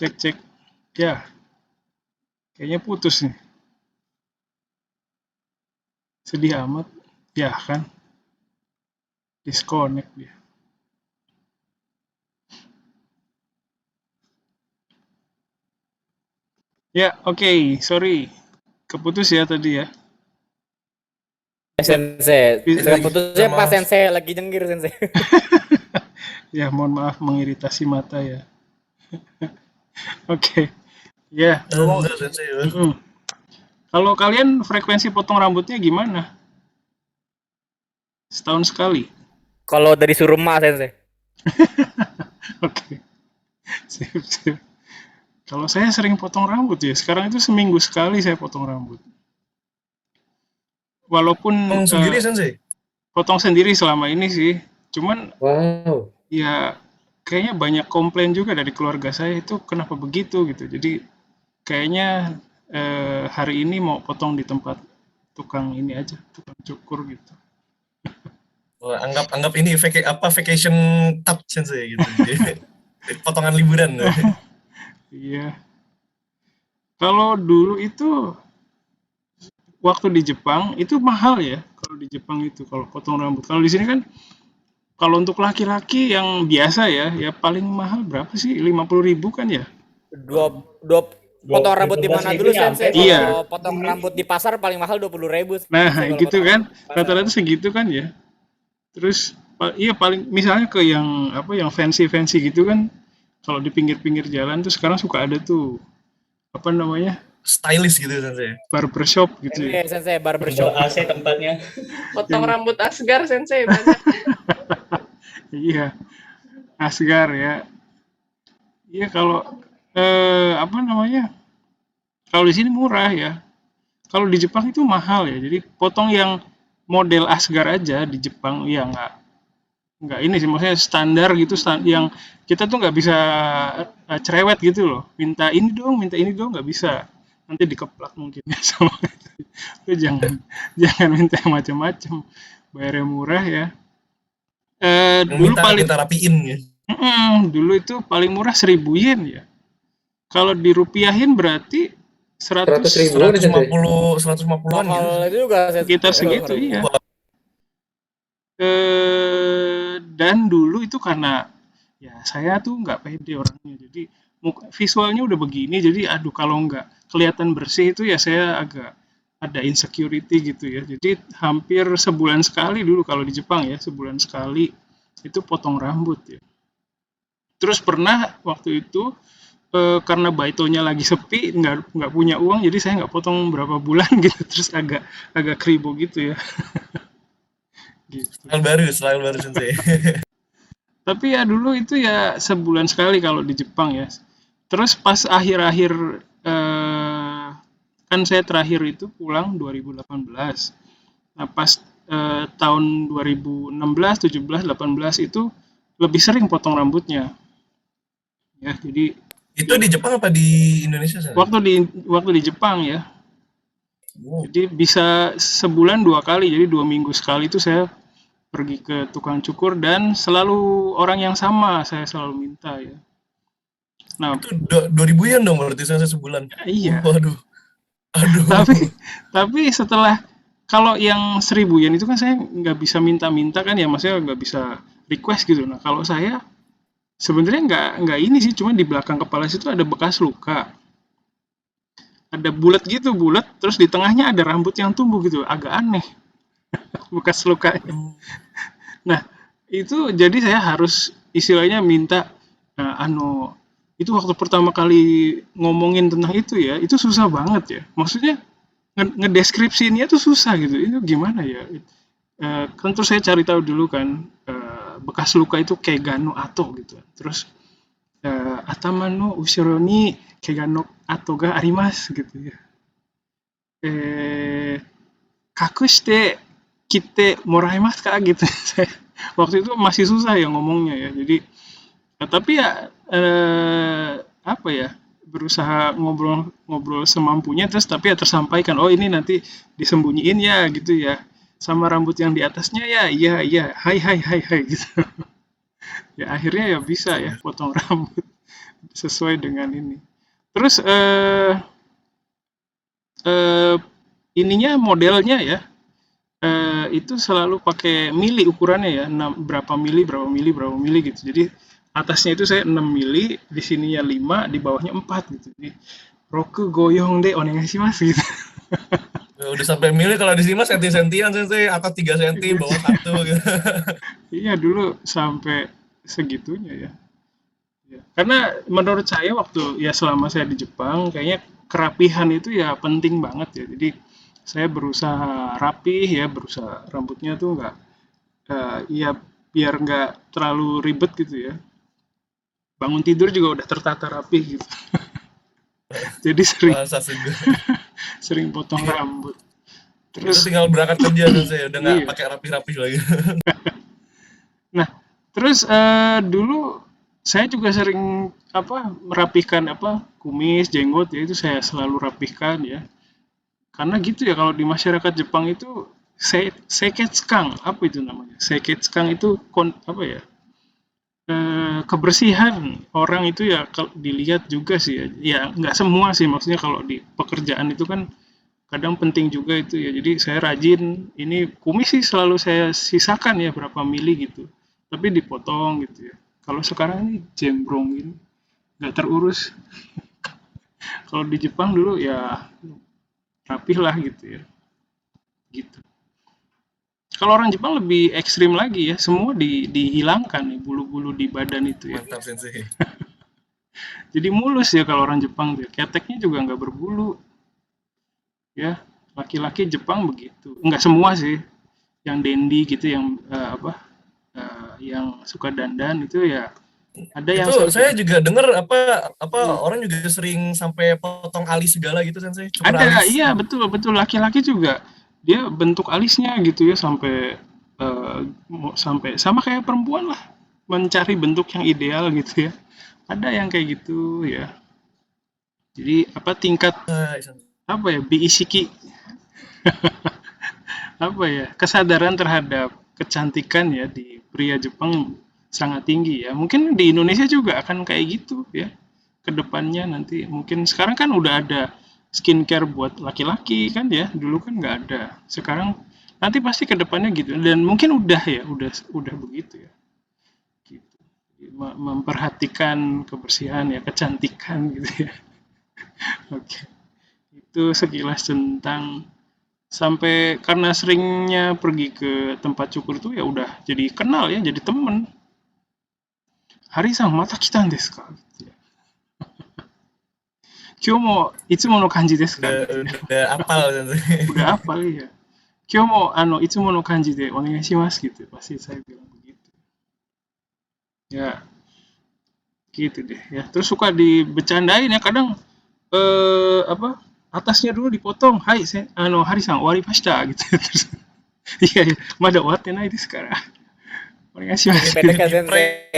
Cek cek. Ya, kayaknya putus nih. Sedih amat. Ya kan, disconnect dia. Ya, oke, sorry. Keputus ya tadi ya. Sensei, putusnya Sama- pas Sensei lagi nyengir Sensei. Ya, mohon maaf mengiritasi mata ya. Oke. Ya, Enggak, Sensei. mm-mm. Kalau kalian frekuensi potong rambutnya gimana? Setahun sekali? Kalau dari Suruma Sensei. Oke. Sip, sip. Kalau saya sering potong rambut ya, sekarang itu seminggu sekali saya potong rambut. Walaupun Sendiri, Sensei? potong sendiri selama ini sih, cuman Wow. ya kayaknya banyak komplain juga dari keluarga saya itu kenapa begitu gitu. Jadi kayaknya hari ini mau potong di tempat tukang ini aja, tukang cukur gitu. Wah, anggap ini vacation tap, Sensei gitu. Potongan liburan. Iya. Kalau dulu itu waktu di Jepang itu mahal ya. Kalau di Jepang itu kalau potong rambut. Kalau di sini kan kalau untuk laki-laki yang biasa ya paling mahal berapa sih? 50.000 kan ya? Dua potong rambut di mana dulu Sensei? Iya. Kalau potong rambut di pasar paling mahal 20.000. Nah, gitu kan. Rata-rata segitu kan ya. Terus iya paling misalnya ke yang apa yang fancy-fancy gitu kan. Kalau di pinggir-pinggir jalan tuh sekarang suka ada tuh apa namanya? Stylish gitu, Sensei. Barbershop gitu ya. Sensei barbershop. AC tempatnya. Potong rambut Asgar Sensei banyak. Iya. Asgar ya. Iya kalau apa namanya? Kalau di sini murah ya. Kalau di Jepang itu mahal ya. Jadi potong yang model Asgar aja di Jepang ya nggak ini sih maksudnya standar gitu yang kita tuh nggak bisa cerewet gitu loh. Minta ini dong nggak bisa. Nanti dikeplak mungkin ya sama itu. Jangan minta yang macam-macam. Bayarnya murah ya. Dulu paling minta rapiin ya. dulu itu paling murah 1.000 yen ya. Kalau dirupiahin berarti 100.000 150-an gitu. Itu juga sekitar segitu iya. Dan dulu itu karena ya saya tuh nggak pede orangnya, jadi visualnya udah begini, jadi aduh kalau nggak kelihatan bersih itu ya saya agak ada insecurity gitu ya. Jadi hampir sebulan sekali dulu kalau di Jepang ya, sebulan sekali itu potong rambut ya. Terus pernah waktu itu karena baitonya lagi sepi, nggak punya uang, jadi saya nggak potong berapa bulan gitu, terus agak kribo gitu ya. Gitu. Style baru Sensei. Tapi ya dulu itu ya sebulan sekali kalau di Jepang ya. Terus pas akhir-akhir kan saya terakhir itu pulang 2018. Nah pas tahun 2016, 17, 18 itu lebih sering potong rambutnya. Ya jadi itu di Jepang apa di Indonesia? Sensei? Waktu di Jepang ya. Wow. Jadi bisa sebulan 2 kali, jadi 2 minggu sekali itu saya pergi ke tukang cukur dan selalu orang yang sama saya selalu minta ya. Nah, itu 2.000 yen dong berarti saya sebulan. Iya. Waduh. Aduh. Tapi setelah kalau yang 1.000 yen itu kan saya nggak bisa minta-minta kan ya, maksudnya nggak bisa request gitu. Nah kalau saya sebenarnya nggak ini sih, cuma di belakang kepala situ ada bekas luka. Ada bulat gitu, terus di tengahnya ada rambut yang tumbuh gitu, agak aneh. Bekas lukanya. Nah, itu jadi saya harus istilahnya minta itu waktu pertama kali ngomongin tentang itu ya, itu susah banget ya. Maksudnya ngedeskripsinya tuh susah gitu. Itu gimana ya? Kan terus saya cari tahu dulu kan bekas luka itu kegano ato gitu. Terus atama no ushiro ni kegano ato ga arimasu gitu ya. Kakushite kite moraimasu ka gitu. Waktu itu masih susah ya ngomongnya ya. Jadi tapi ya apa ya? Berusaha ngobrol semampunya, terus tapi ya tersampaikan, oh ini nanti disembunyiin ya gitu ya. Sama rambut yang di atasnya ya, iya, hai gitu. Ya akhirnya ya bisa ya potong rambut. sesuai dengan ini. Terus ininya modelnya ya, itu selalu pakai mili ukurannya ya, berapa mili gitu. Jadi atasnya itu saya 6 mili, di sininya 5, di bawahnya 4 gitu. Jadi roku goyong deh onegaishimasu gitu. Udah sampai milih kalau di sini mah senti-sentian sensei, atas 3 senti, bawah 1 gitu. Iya dulu sampai segitunya ya. Ya. Karena menurut saya waktu ya selama saya di Jepang kayaknya kerapihan itu ya penting banget ya. Jadi saya berusaha rapih ya, berusaha rambutnya tuh nggak ya biar nggak terlalu ribet gitu ya. Bangun tidur juga udah tertata rapih gitu. Jadi Masa juga. sering potong rambut. Itu Terus tinggal berangkat kerja sensei, udah nggak iya. pakai rapi-rapi lagi. Nah, terus dulu saya juga sering merapihkan kumis, jenggot ya itu saya selalu rapihkan ya. Karena gitu ya kalau di masyarakat Jepang itu seiketsukan, apa itu namanya? Seiketsukan itu kebersihan orang itu ya dilihat juga sih ya. Ya nggak semua sih, maksudnya kalau di pekerjaan itu kan kadang penting juga itu ya. Jadi saya rajin, ini kumis sih selalu saya sisakan ya berapa mili gitu. Tapi dipotong gitu ya. Kalau sekarang ini jembrong gini, nggak terurus. Kalau di Jepang dulu ya rapih lah gitu ya. Gitu. Kalau orang Jepang lebih ekstrim lagi ya, semua dihilangkan nih bulu-bulu di badan itu ya. Mantap sensei. Jadi mulus ya kalau orang Jepang tuh. Keteknya juga nggak berbulu. Ya, laki-laki Jepang begitu. Nggak semua sih. Yang dandy gitu, yang yang suka dandan itu ya ada yang Itu saya sampai juga dengar orang juga sering sampai potong alis segala gitu sensei, cukur ada, alis. iya betul betul laki-laki juga dia bentuk alisnya gitu ya sampai sampai sama kayak perempuan lah mencari bentuk yang ideal gitu ya. Ada yang kayak gitu ya. Jadi tingkat biisiki kesadaran terhadap kecantikan ya di pria Jepang sangat tinggi ya. Mungkin di Indonesia juga akan kayak gitu ya. Kedepannya nanti mungkin sekarang kan udah ada skincare buat laki-laki kan ya. Dulu kan nggak ada. Sekarang nanti pasti kedepannya gitu dan mungkin udah begitu ya. Gitu. Memperhatikan kebersihan ya, kecantikan gitu ya. Oke. Itu sekilas tentang sampai karena seringnya pergi ke tempat cukur itu ya udah jadi kenal ya, jadi temen. Hari-san mata kitan desu ka? Gitu ya. Kyou mo itsumo no kanji desu ka? Udah apal sensei. Udah apa ya? Kyou mo itsumo no kanji de onegaishimasu gitu. Pasti saya bilang begitu. Ya, gitu deh ya. Terus suka dibecandain ya kadang atasnya dulu dipotong. Hai, Hari-san owarimashita gitu. Terus iya, mada owatte nai desu kara. Onegaishimasu. Pendek sensei.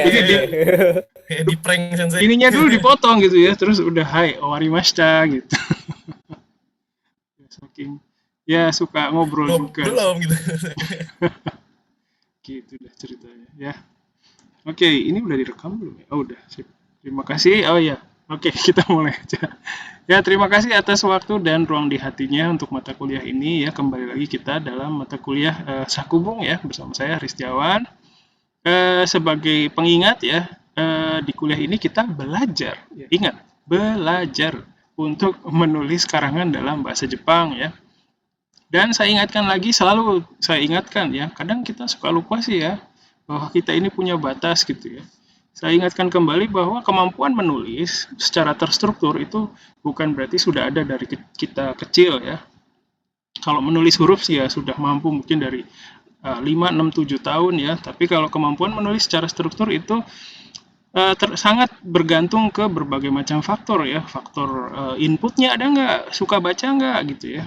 Kayak di prank sensei. Ininya dulu dipotong gitu ya, terus udah hai owarimashita gitu. Saking ya suka ngobrol juga. Belum gitu. Gitu deh ceritanya ya. Oke, ini udah direkam belum ya? Oh udah, sip. Terima kasih. Oh ya, oke kita mulai aja. Ya terima kasih atas waktu dan ruang di hatinya untuk mata kuliah ini ya. Kembali lagi kita dalam mata kuliah Sakubung ya bersama saya Ristiawan. Sebagai pengingat ya, di kuliah ini kita belajar, ya, ingat belajar untuk menulis karangan dalam bahasa Jepang ya. Dan saya ingatkan lagi, selalu saya ingatkan ya, kadang kita suka lupa sih ya bahwa kita ini punya batas gitu ya. Saya ingatkan kembali bahwa kemampuan menulis secara terstruktur itu bukan berarti sudah ada dari kita kecil ya. Kalau menulis huruf sih ya sudah mampu mungkin dari 5, 6, 7 tahun ya. Tapi kalau kemampuan menulis secara struktur itu sangat bergantung ke berbagai macam faktor ya. Faktor inputnya ada nggak, suka baca nggak gitu ya.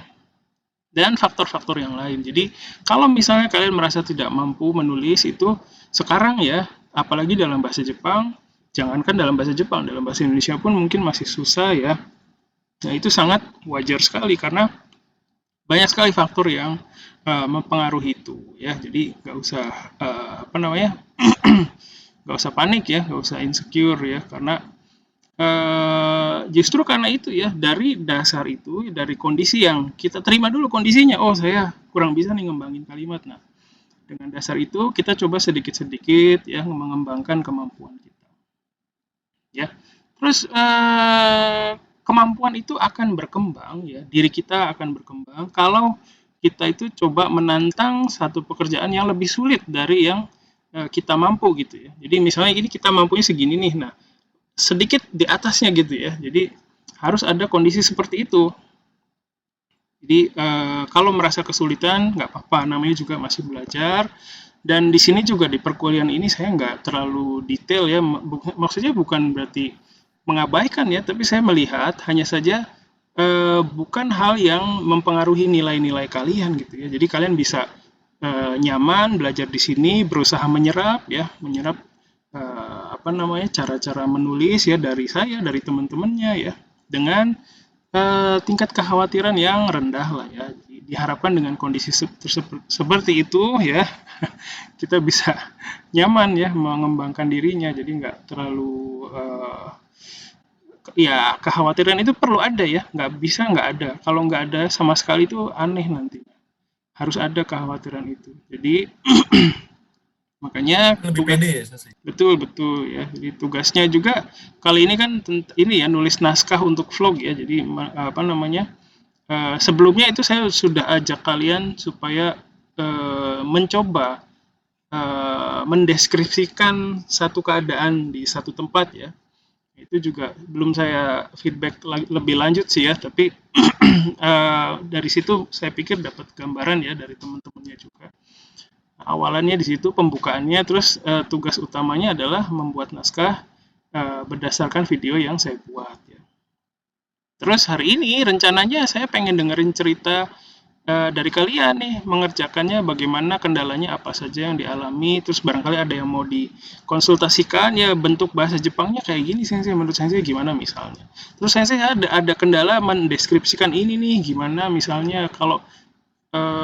Dan faktor-faktor yang lain. Jadi kalau misalnya kalian merasa tidak mampu menulis itu sekarang ya, apalagi dalam bahasa Jepang, jangankan dalam bahasa Jepang, dalam bahasa Indonesia pun mungkin masih susah ya. Nah itu sangat wajar sekali karena banyak sekali faktor yang mempengaruhi itu ya. Jadi nggak usah nggak usah panik ya, nggak usah insecure ya, karena Justru karena itu ya, dari dasar itu, dari kondisi yang kita terima dulu kondisinya, oh saya kurang bisa nih ngembangin kalimat. Nah, dengan dasar itu kita coba sedikit-sedikit ya mengembangkan kemampuan kita. Ya, terus kemampuan itu akan berkembang ya, diri kita akan berkembang kalau kita itu coba menantang satu pekerjaan yang lebih sulit dari yang kita mampu gitu ya. Jadi misalnya ini kita mampunya segini nih, nah sedikit di atasnya gitu ya. Jadi harus ada kondisi seperti itu. Jadi kalau merasa kesulitan nggak apa-apa, namanya juga masih belajar. Dan di sini juga di perkuliahan ini saya nggak terlalu detail ya, maksudnya bukan berarti mengabaikan ya, tapi saya melihat hanya saja bukan hal yang mempengaruhi nilai-nilai kalian gitu ya. Jadi kalian bisa nyaman belajar di sini, berusaha menyerap ya, menyerap apa namanya cara-cara menulis ya dari saya, dari teman-temannya ya, dengan tingkat kekhawatiran yang rendah lah ya. Diharapkan dengan kondisi seperti itu ya, kita bisa nyaman ya mengembangkan dirinya. Jadi nggak terlalu ya kekhawatiran itu perlu ada ya, nggak bisa nggak ada. Kalau nggak ada sama sekali itu aneh nanti. Harus ada kekhawatiran itu. Jadi makanya Lebih pede ya Sensei. betul betul ya. Jadi tugasnya juga kali ini kan ini ya nulis naskah untuk vlog ya. Jadi apa namanya? Sebelumnya itu saya sudah ajak kalian supaya mencoba mendeskripsikan satu keadaan di satu tempat ya. Itu juga belum saya feedback lebih lanjut sih ya, tapi dari situ saya pikir dapat gambaran ya dari teman-temannya juga. Awalannya di situ pembukaannya, terus tugas utamanya adalah membuat naskah berdasarkan video yang saya buat ya. Terus hari ini rencananya saya pengen dengerin cerita dari kalian nih, mengerjakannya bagaimana, kendalanya apa saja yang dialami, terus barangkali ada yang mau dikonsultasikan ya, bentuk bahasa Jepangnya kayak gini Sensei, menurut Sensei gimana misalnya. Terus Sensei ada kendala mendeskripsikan ini nih, gimana misalnya kalau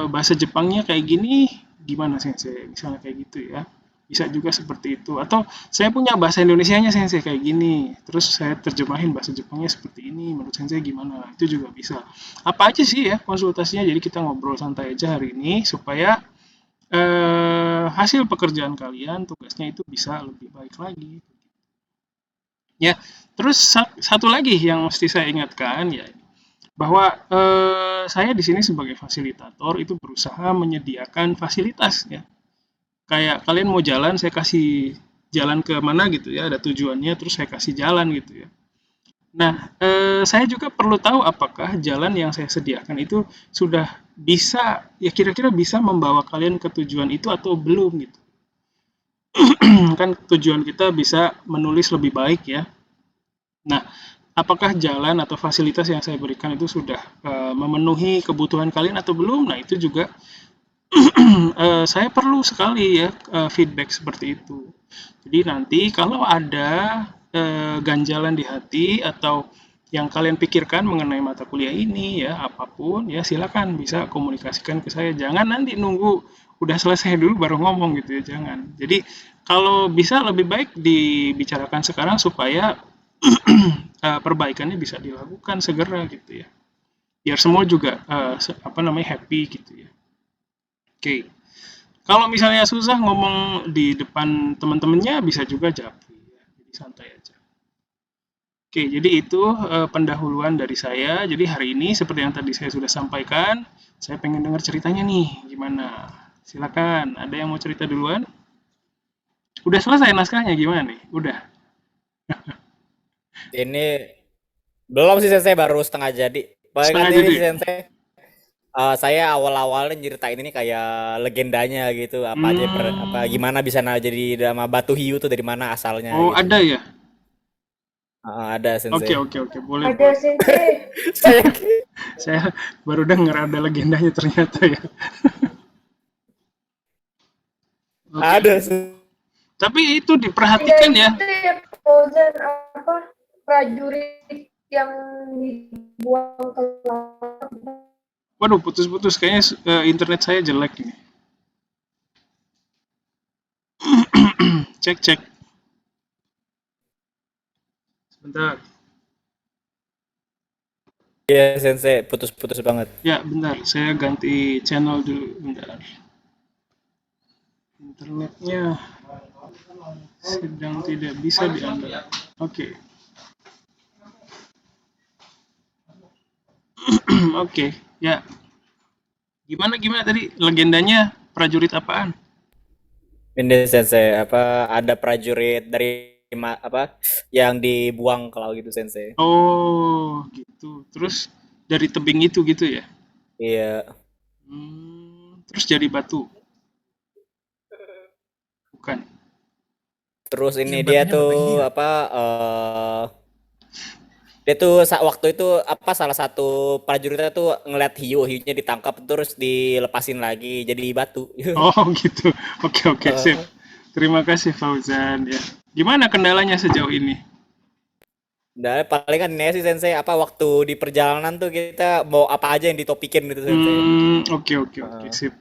bahasa Jepangnya kayak gini, gimana Sensei, misalnya kayak gitu ya. Bisa juga seperti itu. Atau saya punya bahasa Indonesianya Sensei kayak gini, terus saya terjemahin bahasa Jepangnya seperti ini, menurut Sensei gimana? Itu juga bisa. Apa aja sih ya konsultasinya, jadi kita ngobrol santai aja hari ini supaya hasil pekerjaan kalian, tugasnya itu bisa lebih baik lagi. Ya, terus satu lagi yang mesti saya ingatkan ya, bahwa saya di sini sebagai fasilitator itu berusaha menyediakan fasilitas ya. Kayak kalian mau jalan, saya kasih jalan ke mana gitu ya, ada tujuannya, terus saya kasih jalan gitu ya. Nah, saya juga perlu tahu apakah jalan yang saya sediakan itu sudah bisa, ya kira-kira bisa membawa kalian ke tujuan itu atau belum gitu. Kan tujuan kita bisa menulis lebih baik ya. Nah, apakah jalan atau fasilitas yang saya berikan itu sudah memenuhi kebutuhan kalian atau belum? Nah, itu juga saya perlu sekali ya feedback seperti itu. Jadi nanti kalau ada ganjalan di hati atau yang kalian pikirkan mengenai mata kuliah ini ya, apapun ya, silakan bisa komunikasikan ke saya. Jangan nanti nunggu udah selesai dulu baru ngomong gitu ya, jangan. Jadi kalau bisa lebih baik dibicarakan sekarang supaya perbaikannya bisa dilakukan segera gitu ya. Biar semua juga apa namanya happy gitu ya. Oke. Kalau misalnya susah ngomong di depan teman-temannya bisa juga japri ya. Jadi santai aja. Oke, jadi itu pendahuluan dari saya. Jadi hari ini seperti yang tadi saya sudah sampaikan, saya pengen dengar ceritanya nih, gimana? Silakan, ada yang mau cerita duluan? Udah selesai naskahnya gimana nih? Udah. Ini belum sih Sensei, baru setengah jadi. Setengah Bahkan ini jadi. Sensei, saya awal-awalnya nyeritain ini kayak legendanya gitu, apa aja apa gimana bisa jadi nama Batu Hiu tuh dari mana asalnya Oh, gitu. ada ya? Ada Sensei. Oke, boleh. Ada Sensei. Saya baru dengar ada legendanya ternyata ya. Oke. Ada sih. Tapi itu diperhatikan ya. Itu ya Fauzan apa prajurit yang dibuang ke laut. Waduh, putus-putus kayaknya internet saya jelek ini. Cek. Bentar. Iya, Sensei, putus-putus banget. Ya, bentar. Saya ganti channel dulu. Bentar. Internetnya sedang tidak bisa diandalkan. Oke. Oke. Ya. Gimana tadi legendanya prajurit apaan? Ini Sensei, apa ada prajurit dari apa yang dibuang ke laut gitu, Sensei. Oh, gitu. Terus dari tebing itu gitu ya? Iya. Terus jadi batu? Bukan. Terus ini Yang dia batunya tuh ngapain dia? apa dia tuh waktu itu apa salah satu prajuritnya tuh ngeliat hiunya ditangkap terus dilepasin lagi jadi batu. Oh, gitu. Oke, sip. Terima kasih Fauzan ya. Gimana kendalanya sejauh ini? Nah, paling kan ini sih Sensei apa waktu di perjalanan tuh kita mau apa aja yang ditopikin gitu Sensei. Oke, sip.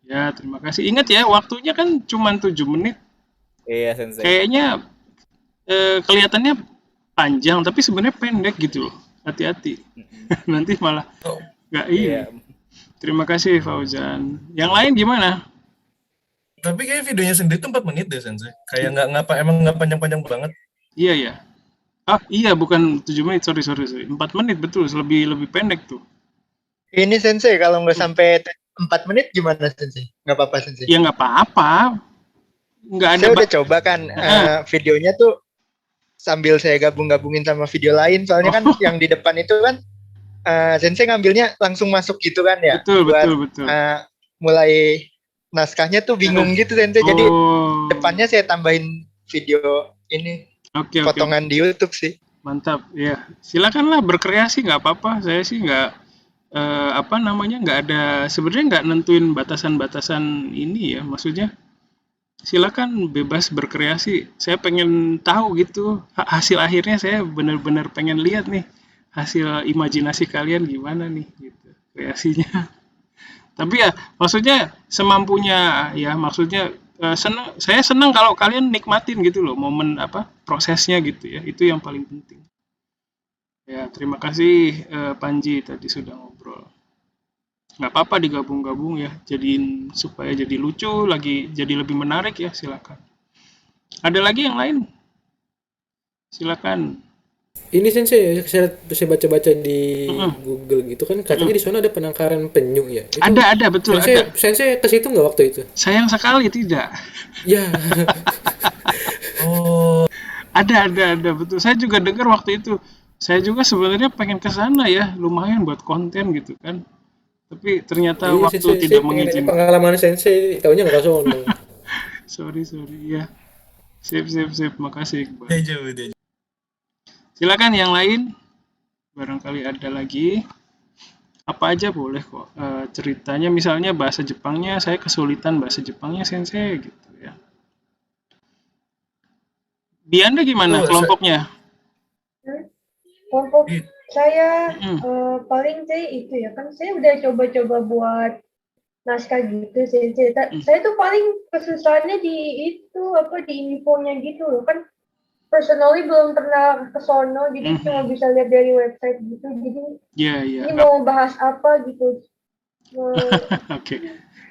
Ya, terima kasih. Ingat ya, waktunya kan cuma 7 menit. Iya Sensei. Kayaknya kelihatannya panjang, tapi sebenarnya pendek gitu loh. Hati-hati. Nanti malah nggak ini. Iya. Terima kasih Fauzan. Yang lain gimana? Tapi kayak videonya sendiri tuh 4 menit deh, Sensei. Kayak emang nggak panjang-panjang banget. Iya ya. Ah, iya bukan 7 menit, sorry. 4 menit betul, lebih pendek tuh. Ini Sensei, kalau nggak sampai 4 menit gimana Sensei? Nggak apa-apa Sensei? Ya nggak apa-apa. Nggak ada. Saya udah coba kan videonya tuh sambil saya gabung-gabungin sama video lain. Soalnya kan yang di depan itu kan Sensei ngambilnya langsung masuk gitu kan ya. Betul. Mulai naskahnya tuh bingung gitu Sensei. Jadi depannya saya tambahin video ini. Oke. Potongan di YouTube sih. Mantap, ya. Silakanlah berkreasi, nggak apa-apa. Saya sih nggak nggak ada, sebenarnya nggak nentuin batasan-batasan ini ya. Maksudnya silakan bebas berkreasi. Saya pengen tahu gitu hasil akhirnya. Saya benar-benar pengen lihat nih hasil imajinasi kalian gimana nih gitu kreasinya. Tapi ya maksudnya semampunya ya, maksudnya saya senang kalau kalian nikmatin gitu loh momen prosesnya gitu ya, itu yang paling penting ya. Terima kasih Panji tadi sudah ngobrol. Nggak apa-apa digabung-gabung ya, jadiin supaya jadi lucu lagi, jadi lebih menarik ya. Silakan. Ada lagi yang lain? Silakan. Ini Sensei, saya baca-baca di Google gitu kan, katanya di sana ada penangkaran penyu ya. Itu Ada betul ada. Sensei ke situ nggak waktu itu? Sayang sekali tidak. Ya. Oh, Ada betul. Saya juga dengar waktu itu. Saya juga sebenarnya pengen ke sana ya, lumayan buat konten gitu kan. Tapi ternyata Iya, waktu Sensei, tidak saya pengen nanya mengizinkan. pengalaman Sensei, taunya nggak sono. Sorry ya. Sip. Makasih Iqbal. dia jauh. Silakan yang lain. Barangkali ada lagi. Apa aja boleh kok. Ceritanya misalnya bahasa Jepangnya, saya kesulitan bahasa Jepangnya Sensei gitu ya. Di Anda gimana kelompoknya? Kelompok saya paling saya itu ya kan saya udah coba-coba buat naskah gitu Sensei. Saya tuh paling kesusahannya di itu di infonya gitu loh kan. Personally belum pernah ke sono, jadi cuma bisa lihat dari website gitu. Jadi ini mau bahas apa gitu. Oke.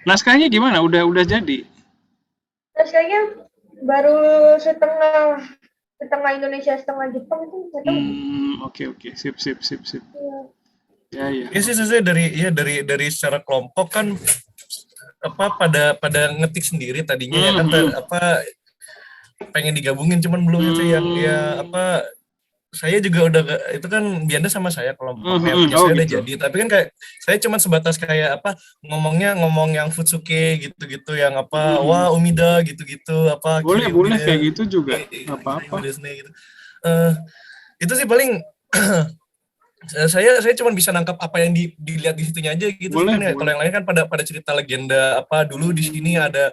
Naskahnya gimana? Udah jadi? Naskahnya baru setengah Indonesia, setengah Jepang tuh. Oke. Sip. Ya. Ya sih Sensei dari secara kelompok kan pada ngetik sendiri tadinya ya kan pengen digabungin cuman belum itu yang saya juga udah itu kan Bianda sama saya kelompoknya saya udah jadi tapi kan kayak saya cuman sebatas kayak ngomong yang Futsuke gitu yang wah Umida gitu boleh kayak gitu juga nggak apa-apa gitu. Itu sih paling saya cuma bisa nangkap apa yang dilihat di situnya aja gitu. Boleh. Kalau yang lain kan pada cerita legenda dulu di sini ada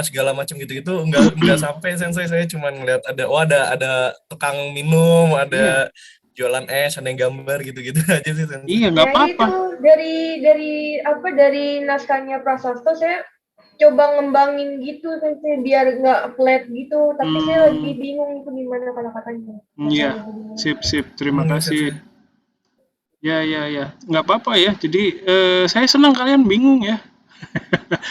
segala macam gitu enggak sampai Sensei. Saya cuma ngeliat ada tukang minum, ada jualan es, ada yang gambar gitu aja sih Sensei. Iya, nggak apa-apa. Itu dari naskahnya Prasasto saya coba ngembangin gitu sensei biar nggak flat gitu, tapi saya lagi bingung itu gimana kata-katanya. Iya, sip. Terima kasih. Sensei. Ya. Nggak apa-apa ya. Jadi saya senang kalian bingung ya.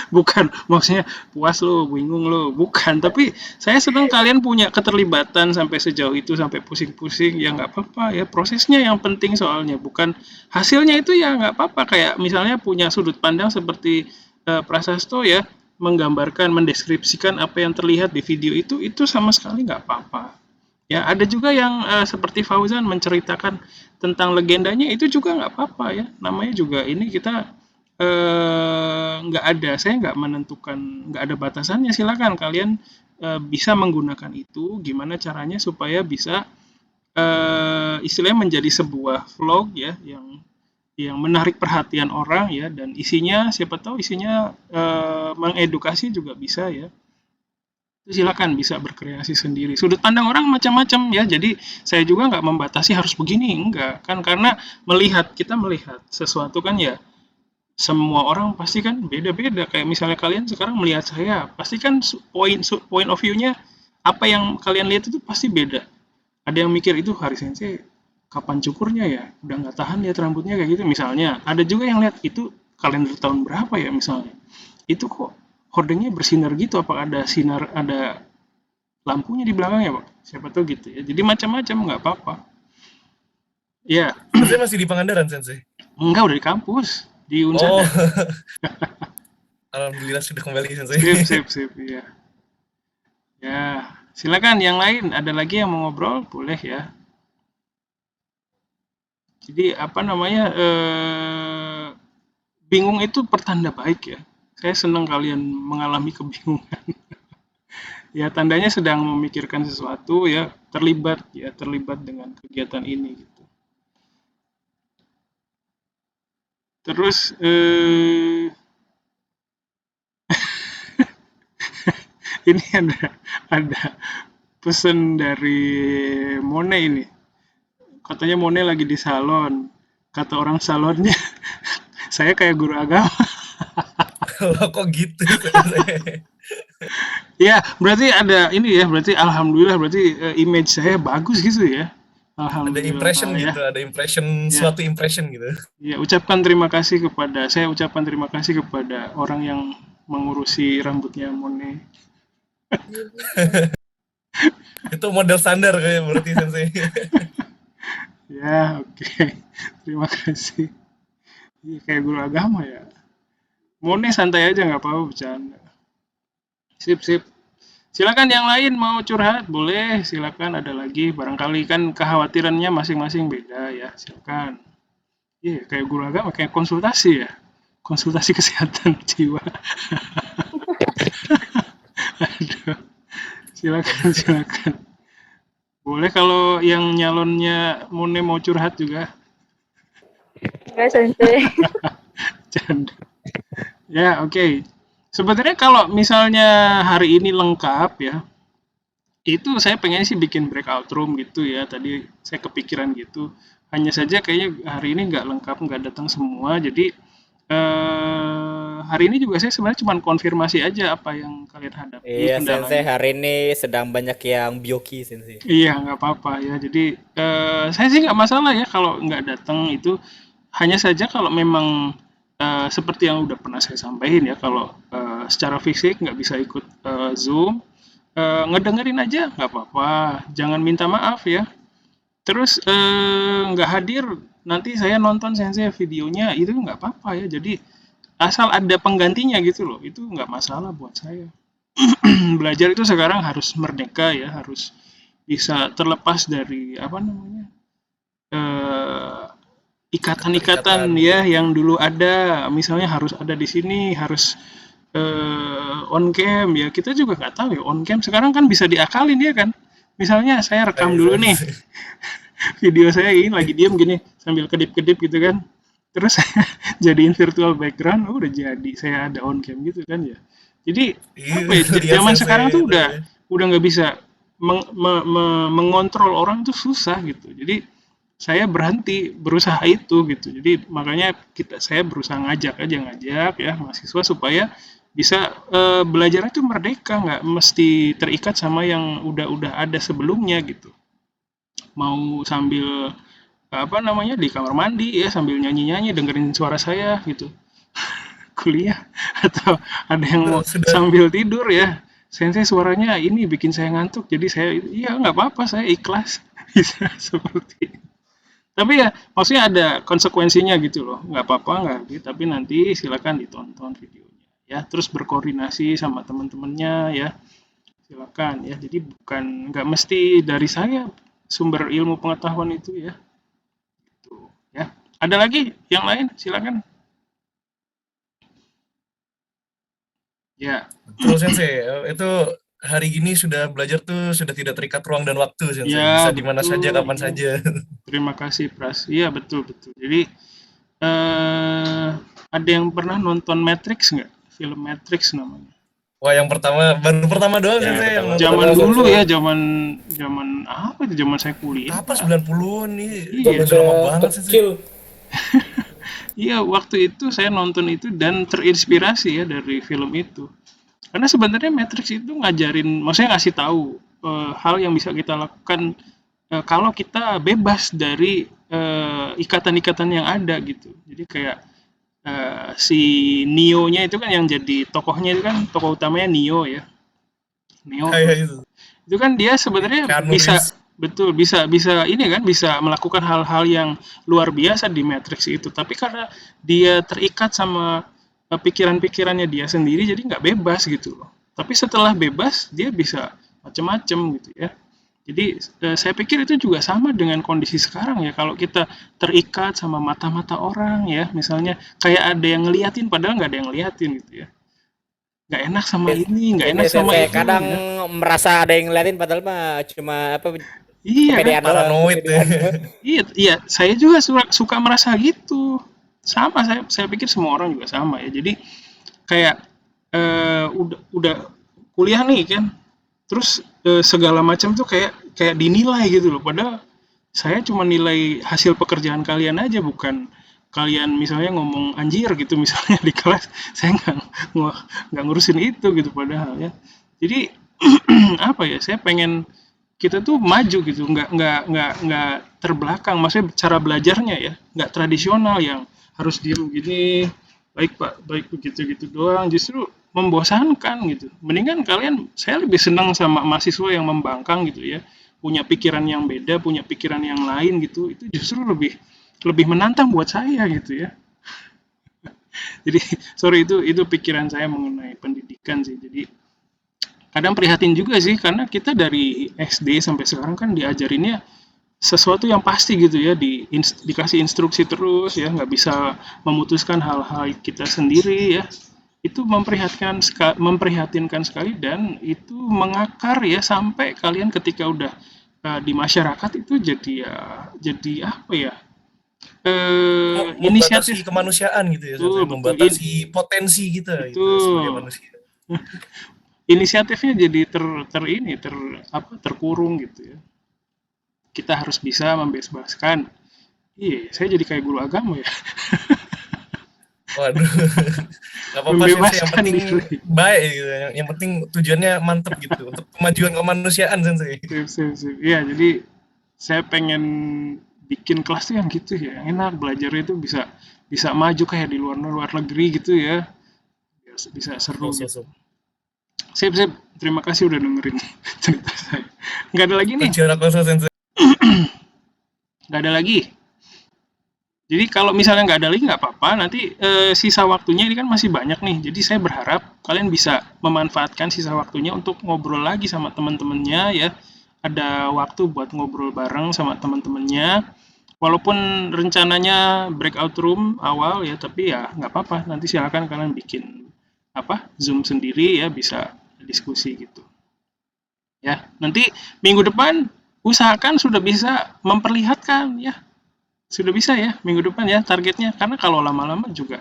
Bukan, maksudnya puas lo, bingung lo. Bukan, tapi saya senang kalian punya keterlibatan sampai sejauh itu, sampai pusing-pusing. Ya nggak apa-apa ya. Prosesnya yang penting soalnya. Bukan hasilnya itu ya nggak apa-apa. Kayak misalnya punya sudut pandang seperti Prasasto ya. Menggambarkan, mendeskripsikan apa yang terlihat di video itu sama sekali nggak apa-apa. Ya, ada juga yang seperti Fauzan menceritakan tentang legendanya itu juga nggak apa-apa ya. Namanya juga ini kita nggak ada, saya nggak menentukan, nggak ada batasannya. Silakan kalian bisa menggunakan itu. Gimana caranya supaya bisa istilahnya menjadi sebuah vlog ya yang menarik perhatian orang ya, dan isinya siapa tahu isinya mengedukasi juga bisa ya. Silakan bisa berkreasi sendiri. Sudut pandang orang macam-macam ya. Jadi saya juga nggak membatasi harus begini, enggak kan, karena kita melihat sesuatu kan ya. Semua orang pasti kan beda-beda. Kayak misalnya kalian sekarang melihat saya, pasti kan point of view-nya apa yang kalian lihat itu pasti beda. Ada yang mikir itu Hari Sensei kapan cukurnya ya? Udah nggak tahan lihat rambutnya kayak gitu misalnya. Ada juga yang lihat itu kalender tahun berapa ya misalnya. Itu kok hordengnya bersinar gitu, apa ada sinar, ada lampunya di belakangnya Pak, siapa tahu gitu ya. Jadi macam-macam, nggak apa-apa ya. Sensei masih di Pangandaran, Sensei? Enggak, udah di kampus di Unsada. Oh. Alhamdulillah sudah kembali, Sensei. Sip ya. Silakan yang lain, ada lagi yang mau ngobrol boleh ya. Jadi apa namanya, bingung itu pertanda baik ya. Saya senang kalian mengalami kebingungan. Ya, tandanya sedang memikirkan sesuatu ya, terlibat dengan kegiatan ini gitu. Terus ini ada pesan dari Mone ini. Katanya Mone lagi di salon. Kata orang salonnya, saya kayak guru agama. Loh, kok gitu, Sensei? Ya, berarti ada ini ya, berarti alhamdulillah, berarti image saya bagus gitu ya. Ada impression ya. gitu, ada impression, Ya. suatu impression gitu. Ya, saya ucapkan terima kasih kepada orang yang mengurusi rambutnya Mone. Itu model standar kayak berarti, Sensei. Ya, oke. Terima kasih. Iya, kayak guru agama ya. Mone santai aja, nggak apa-apa, bercanda. Sip. Silakan yang lain mau curhat, boleh. Silakan, ada lagi. Barangkali kan kekhawatirannya masing-masing beda ya. Silakan. Iya, kayak guru agama, kayak konsultasi ya. Konsultasi kesehatan jiwa. Aduh. Silakan. Boleh kalau yang nyalonnya Mone mau curhat juga. Enggak sensei. Canda. Ya, oke. Sebenarnya kalau misalnya hari ini lengkap ya, itu saya pengen sih bikin breakout room gitu ya. Tadi saya kepikiran gitu. Hanya saja kayaknya hari ini nggak lengkap, nggak datang semua. Jadi hari ini juga saya sebenarnya cuma konfirmasi aja apa yang kalian hadapi. Iya, Sensei, hari ini sedang banyak yang bioki, Sensei. Iya, nggak apa-apa ya. Jadi saya sih nggak masalah ya kalau nggak datang itu. Hanya saja kalau memang seperti yang udah pernah saya sampaikan ya, kalau secara fisik nggak bisa ikut Zoom, ngedengerin aja nggak apa-apa. Jangan minta maaf ya. Terus nggak hadir, nanti saya nonton Sensei videonya, itu nggak apa-apa ya. Jadi asal ada penggantinya gitu loh, itu nggak masalah buat saya. Belajar itu sekarang harus merdeka ya, harus bisa terlepas dari apa namanya, ikatan-ikatan ya yang dulu ada. Misalnya harus ada di sini, harus on cam ya. Kita juga nggak tahu ya on cam sekarang kan bisa diakalin ya kan. Misalnya saya rekam dulu nih video saya ini lagi diem gini sambil kedip-kedip gitu kan. Terus saya jadiin virtual background, udah jadi saya ada on cam gitu kan ya. Jadi apa ya, zaman sekarang tuh udah nggak bisa mengontrol orang tuh susah gitu. Jadi saya berhenti berusaha itu gitu. Jadi makanya saya berusaha ngajak ya mahasiswa supaya bisa belajarnya itu merdeka, nggak mesti terikat sama yang udah ada sebelumnya gitu. Mau sambil apa namanya di kamar mandi ya sambil nyanyi-nyanyi dengerin suara saya gitu kuliah atau ada yang mau Sudah sambil tidur ya sensei suaranya ini bikin saya ngantuk jadi saya iya nggak apa-apa saya ikhlas bisa seperti itu. Tapi ya maksudnya ada konsekuensinya gitu loh nggak apa-apa nggak gitu tapi nanti silakan ditonton videonya ya terus berkoordinasi sama teman-temannya ya silakan ya jadi bukan nggak mesti dari saya sumber ilmu pengetahuan itu ya gitu ya ada lagi yang lain silakan ya betul Sensei. Itu hari ini sudah belajar tuh sudah tidak terikat ruang dan waktu Sensei. ya Bisa di mana saja, betul kapan saja. terima kasih Pras iya betul betul jadi ada yang pernah nonton Matrix nggak film Matrix namanya Wah, yang baru pertama doang Ya, Sensei yang pertama. nonton. zaman dulu ya zaman apa itu zaman saya kuliah Apa 90-an nih? Iya. Udah lama banget Sensei. kecil. iya waktu itu saya nonton itu dan terinspirasi ya dari film itu karena sebenarnya Matrix itu ngajarin maksudnya ngasih tahu hal yang bisa kita lakukan kalau kita bebas dari ikatan-ikatan yang ada gitu jadi kayak si Neo-nya itu kan yang jadi tokohnya itu kan tokoh utamanya Neo ya Neo Kayak itu. itu kan dia sebenarnya Keanu bisa Reeves. betul bisa ini kan bisa melakukan hal-hal yang luar biasa di Matrix itu tapi karena dia terikat sama pikiran-pikirannya dia sendiri jadi nggak bebas gitu loh tapi setelah bebas dia bisa macem-macem gitu ya jadi saya pikir itu juga sama dengan kondisi sekarang ya kalau kita terikat sama mata-mata orang ya misalnya kayak ada yang ngeliatin padahal nggak ada yang ngeliatin gitu ya nggak enak sama ini nggak enak sama Sensei itu kadang ya. merasa ada yang ngeliatin padahal mah cuma apa Iya kan? kepedean doang, Paranoid ya. Iya, saya juga suka merasa gitu. Sama saya pikir semua orang juga sama ya. Jadi kayak udah kuliah nih kan. Terus segala macam tuh kayak dinilai gitu loh. Padahal saya cuma nilai hasil pekerjaan kalian aja bukan kalian misalnya ngomong anjir gitu misalnya di kelas saya nggak ngurusin itu gitu padahal ya. Jadi apa ya? Saya pengen kita tuh maju gitu nggak terbelakang maksudnya cara belajarnya ya nggak tradisional yang harus diem gini baik pak baik begitu gitu doang justru membosankan gitu mendingan kalian saya lebih senang sama mahasiswa yang membangkang gitu ya punya pikiran yang beda punya pikiran yang lain gitu itu justru lebih menantang buat saya gitu ya jadi sorry itu pikiran saya mengenai pendidikan sih jadi kadang prihatin juga sih karena kita dari SD sampai sekarang kan diajarinnya sesuatu yang pasti gitu ya dikasih instruksi terus ya nggak bisa memutuskan hal-hal kita sendiri ya itu memprihatinkan sekali dan itu mengakar ya sampai kalian ketika udah di masyarakat itu jadi apa ya Membatasi inisiatif kemanusiaan gitu ya Sensei. betul, Membatasi potensi kita gitu sebagai manusia. inisiatifnya jadi terkurung gitu ya kita harus bisa membebaskan iya saya jadi kayak guru agama ya Waduh, nggak apa-apa sih, yang penting baik gitu. Yang penting tujuannya mantep gitu untuk kemajuan kemanusiaan Sensei. Sip. Iya, jadi saya pengen bikin kelas tuh yang gitu ya, yang enak belajar itu bisa maju kayak di luar negeri gitu ya, bisa seru. Gitu. Sip. Terima kasih udah dengerin cerita saya. Nggak ada lagi nih. Nggak ada lagi. Jadi kalau misalnya nggak ada lagi nggak apa-apa, nanti sisa waktunya ini kan masih banyak nih. Jadi saya berharap kalian bisa memanfaatkan sisa waktunya untuk ngobrol lagi sama teman-temannya ya. Ada waktu buat ngobrol bareng sama teman-temannya. Walaupun rencananya breakout room awal ya, tapi ya nggak apa-apa. Nanti silakan kalian bikin Zoom sendiri ya, bisa diskusi gitu. Ya, nanti minggu depan usahakan sudah bisa memperlihatkan ya. Sudah bisa ya minggu depan ya targetnya karena kalau lama-lama juga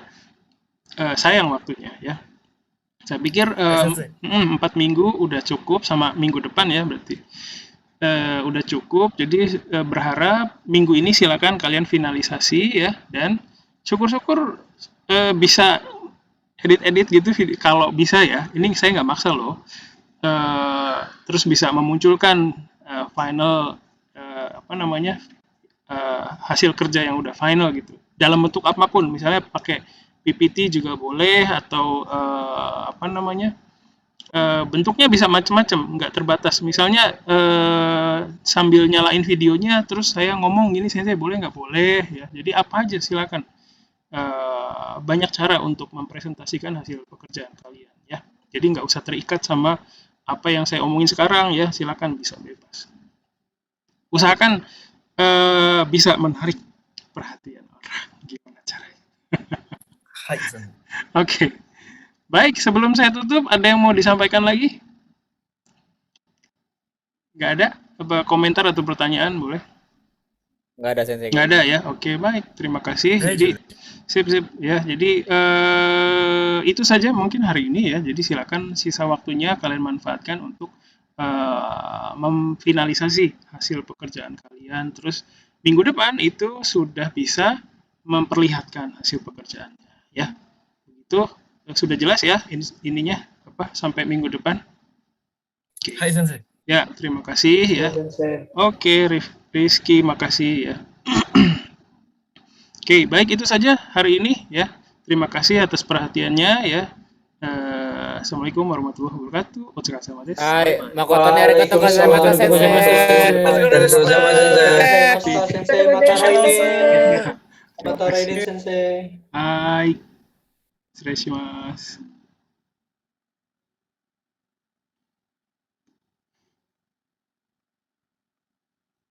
sayang waktunya ya saya pikir 4 minggu udah cukup sama minggu depan ya berarti udah cukup jadi berharap minggu ini silakan kalian finalisasi ya dan syukur-syukur bisa edit gitu kalau bisa ya. Ini saya nggak maksa loh. Terus bisa memunculkan final hasil kerja yang udah final gitu. Dalam bentuk apapun, misalnya pakai PPT juga boleh atau bentuknya bisa macam-macam, nggak terbatas. Misalnya sambil nyalain videonya, terus saya ngomong gini, saya boleh nggak boleh ya. Jadi apa aja silakan. Banyak cara untuk mempresentasikan hasil pekerjaan kalian ya. Jadi nggak usah terikat sama apa yang saya omongin sekarang ya. Silakan bisa bebas. Usahakan bisa menarik perhatian orang. Gimana caranya? Hai, Sen. Oke. Baik, sebelum saya tutup, ada yang mau disampaikan lagi? Nggak ada? Apa komentar atau pertanyaan boleh? Nggak ada Sensei. Nggak ada ya? Oke, baik. Terima kasih. Jadi, sip ya. Jadi, itu saja mungkin hari ini ya. Jadi, silakan sisa waktunya kalian manfaatkan untuk memfinalisasi hasil pekerjaan kalian. Terus, minggu depan itu sudah bisa memperlihatkan hasil pekerjaannya ya. Begitu. Sudah jelas ya ininya sampai minggu depan. Oke. Hai Sensei. Ya, terima kasih ya. Oke, Rizky, makasih ya. Oke, baik itu saja hari ini ya. Terima kasih atas perhatiannya ya. Assalamualaikum warahmatullahi wabarakatuh. Hai, makoto ni arigatou gozaimashita Sensei. Sensei. Hai. 失礼します。